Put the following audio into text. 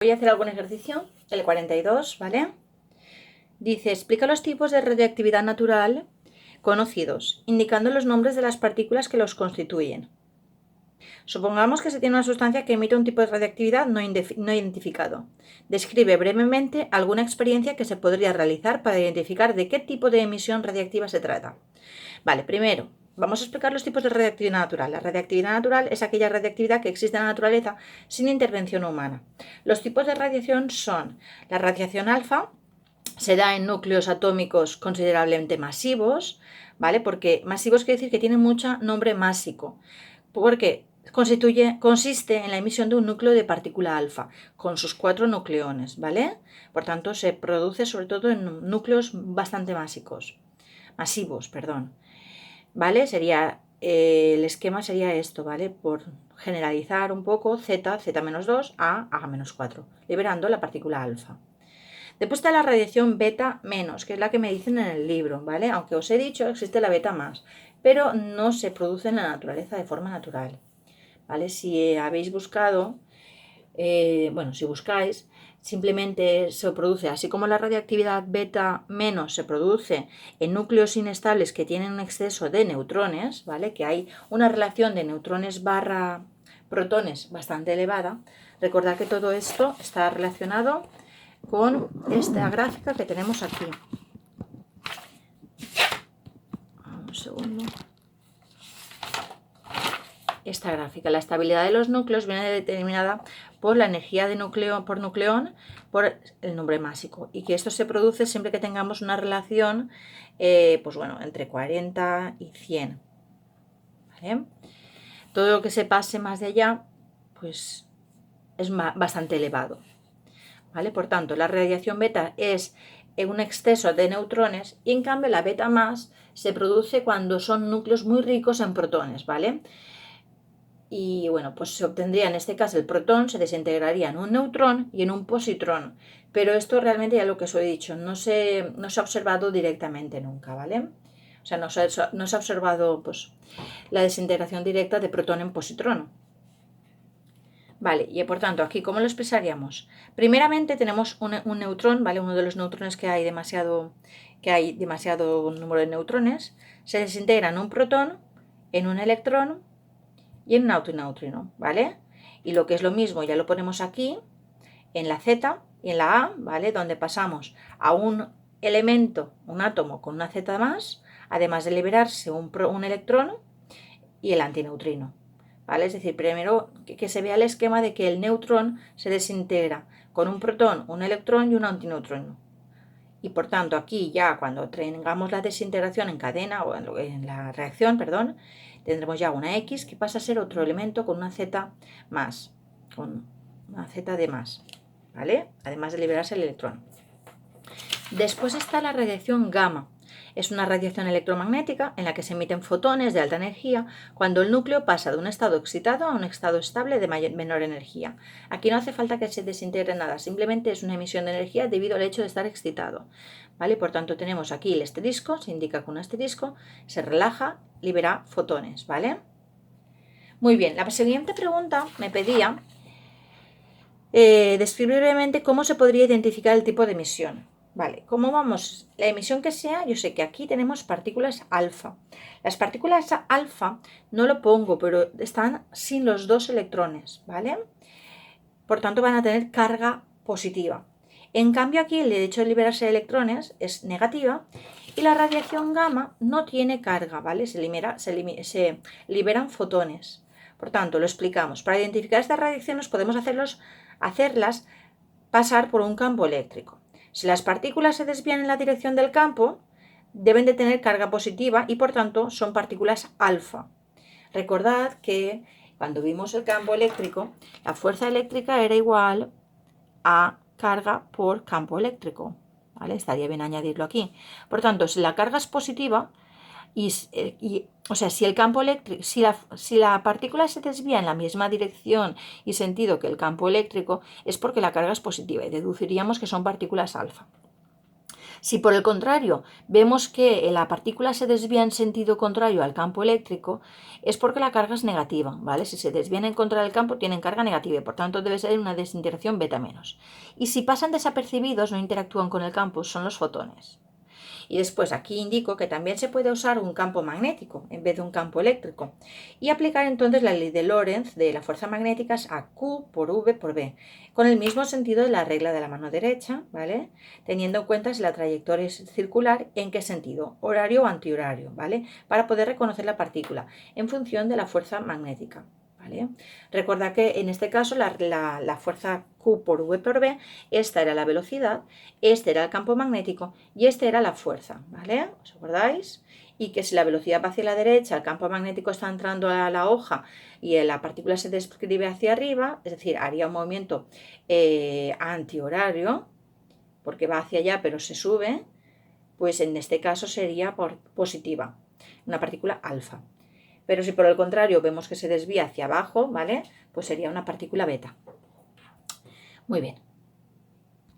Voy a hacer algún ejercicio, el 42, ¿vale? Dice, explica los tipos de radioactividad natural conocidos, indicando los nombres de las partículas que los constituyen. Supongamos que se tiene una sustancia que emite un tipo de radioactividad no identificado. Describe brevemente alguna experiencia que se podría realizar para identificar de qué tipo de emisión radiactiva se trata. Vale, primero, vamos a explicar los tipos de radiactividad natural. La radiactividad natural es aquella radiactividad que existe en la naturaleza sin intervención humana. Los tipos de radiación son la radiación alfa, se da en núcleos atómicos considerablemente masivos, ¿vale? Porque masivos quiere decir que tienen mucho nombre másico, porque consiste en la emisión de un núcleo de partícula alfa, con sus 4 nucleones, ¿vale? Por tanto, se produce sobre todo en núcleos bastante masivos, ¿vale? El esquema sería esto, ¿vale? Por generalizar un poco, Z-2, A-4, liberando la partícula alfa. Después está la radiación beta menos, que es la que me dicen en el libro, ¿vale? Aunque os he dicho, existe la beta más, pero no se produce en la naturaleza de forma natural, ¿vale? Si habéis buscado, si buscáis, simplemente se produce, así como la radiactividad beta menos se produce en núcleos inestables que tienen un exceso de neutrones, ¿vale? Que hay una relación de neutrones barra protones bastante elevada. Recordad que todo esto está relacionado con esta gráfica que tenemos aquí. Un segundo. Esta gráfica, la estabilidad de los núcleos viene determinada por la energía de núcleo por nucleón por el nombre másico, y que esto se produce siempre que tengamos una relación entre 40 y 100, ¿vale? Todo lo que se pase más de allá pues es bastante elevado, ¿vale? Por tanto, la radiación beta es un exceso de neutrones, y en cambio la beta más se produce cuando son núcleos muy ricos en protones, ¿vale? Y bueno, pues se obtendría en este caso el protón, se desintegraría en un neutrón y en un positrón. Pero esto realmente, ya lo que os he dicho, no se ha observado directamente nunca, ¿vale? O sea, no se ha observado pues, la desintegración directa de protón en positrón. Vale, y por tanto, aquí, ¿cómo lo expresaríamos? Primeramente tenemos un neutrón, ¿vale? Uno de los neutrones que hay demasiado número de neutrones, se desintegra en un protón, en un electrón y en un neutrino, ¿vale? Y lo que es lo mismo, ya lo ponemos aquí, en la Z y en la A, ¿vale? Donde pasamos a un elemento, un átomo con una Z más, además de liberarse un electrón y el antineutrino, ¿vale? Es decir, primero que se vea el esquema de que el neutrón se desintegra con un protón, un electrón y un antineutrino. Y por tanto, aquí ya cuando tengamos la desintegración en cadena o en la reacción, perdón, tendremos ya una X que pasa a ser otro elemento con una Z más, con una Z de más, ¿vale? Además de liberarse el electrón. Después está la radiación gamma. Es una radiación electromagnética en la que se emiten fotones de alta energía cuando el núcleo pasa de un estado excitado a un estado estable de menor energía. Aquí no hace falta que se desintegre nada, simplemente es una emisión de energía debido al hecho de estar excitado, ¿vale? Por tanto, tenemos aquí el asterisco, se indica con un asterisco, se relaja, libera fotones, ¿vale? Muy bien, la siguiente pregunta me pedía describir brevemente cómo se podría identificar el tipo de emisión. Vale, ¿cómo vamos? La emisión que sea, yo sé que aquí tenemos partículas alfa. Las partículas alfa no lo pongo, pero están sin los 2 electrones, ¿vale? Por tanto, van a tener carga positiva. En cambio, aquí el hecho de liberarse de electrones es negativa, y la radiación gamma no tiene carga, ¿vale? Se liberan fotones. Por tanto, lo explicamos. Para identificar estas radiaciones podemos hacerlas pasar por un campo eléctrico. Si las partículas se desvían en la dirección del campo, deben de tener carga positiva y por tanto son partículas alfa. Recordad que cuando vimos el campo eléctrico, la fuerza eléctrica era igual a carga por campo eléctrico, ¿vale? Estaría bien añadirlo aquí. Por tanto, si la carga es positiva, si el campo eléctrico, si la partícula se desvía en la misma dirección y sentido que el campo eléctrico, es porque la carga es positiva y deduciríamos que son partículas alfa. Si por el contrario vemos que la partícula se desvía en sentido contrario al campo eléctrico, es porque la carga es negativa, ¿vale? Si se desvían en contra del campo tienen carga negativa y por tanto debe ser una desintegración beta menos. Y si pasan desapercibidos, no interactúan con el campo, son los fotones. Y después aquí indico que también se puede usar un campo magnético en vez de un campo eléctrico y aplicar entonces la ley de Lorentz de la fuerza magnética es a Q por V por B, con el mismo sentido de la regla de la mano derecha, ¿vale? Teniendo en cuenta si la trayectoria es circular, en qué sentido, horario o antihorario, ¿vale? Para poder reconocer la partícula en función de la fuerza magnética. ¿Vale? Recuerda que en este caso la fuerza Q por V por B, esta era la velocidad, este era el campo magnético y esta era la fuerza, ¿vale? ¿Os acordáis? Y que si la velocidad va hacia la derecha, el campo magnético está entrando a la hoja y la partícula se describe hacia arriba, es decir, haría un movimiento antihorario, porque va hacia allá pero se sube, pues en este caso sería positiva, una partícula alfa. Pero si por el contrario vemos que se desvía hacia abajo, ¿vale? Pues sería una partícula beta. Muy bien.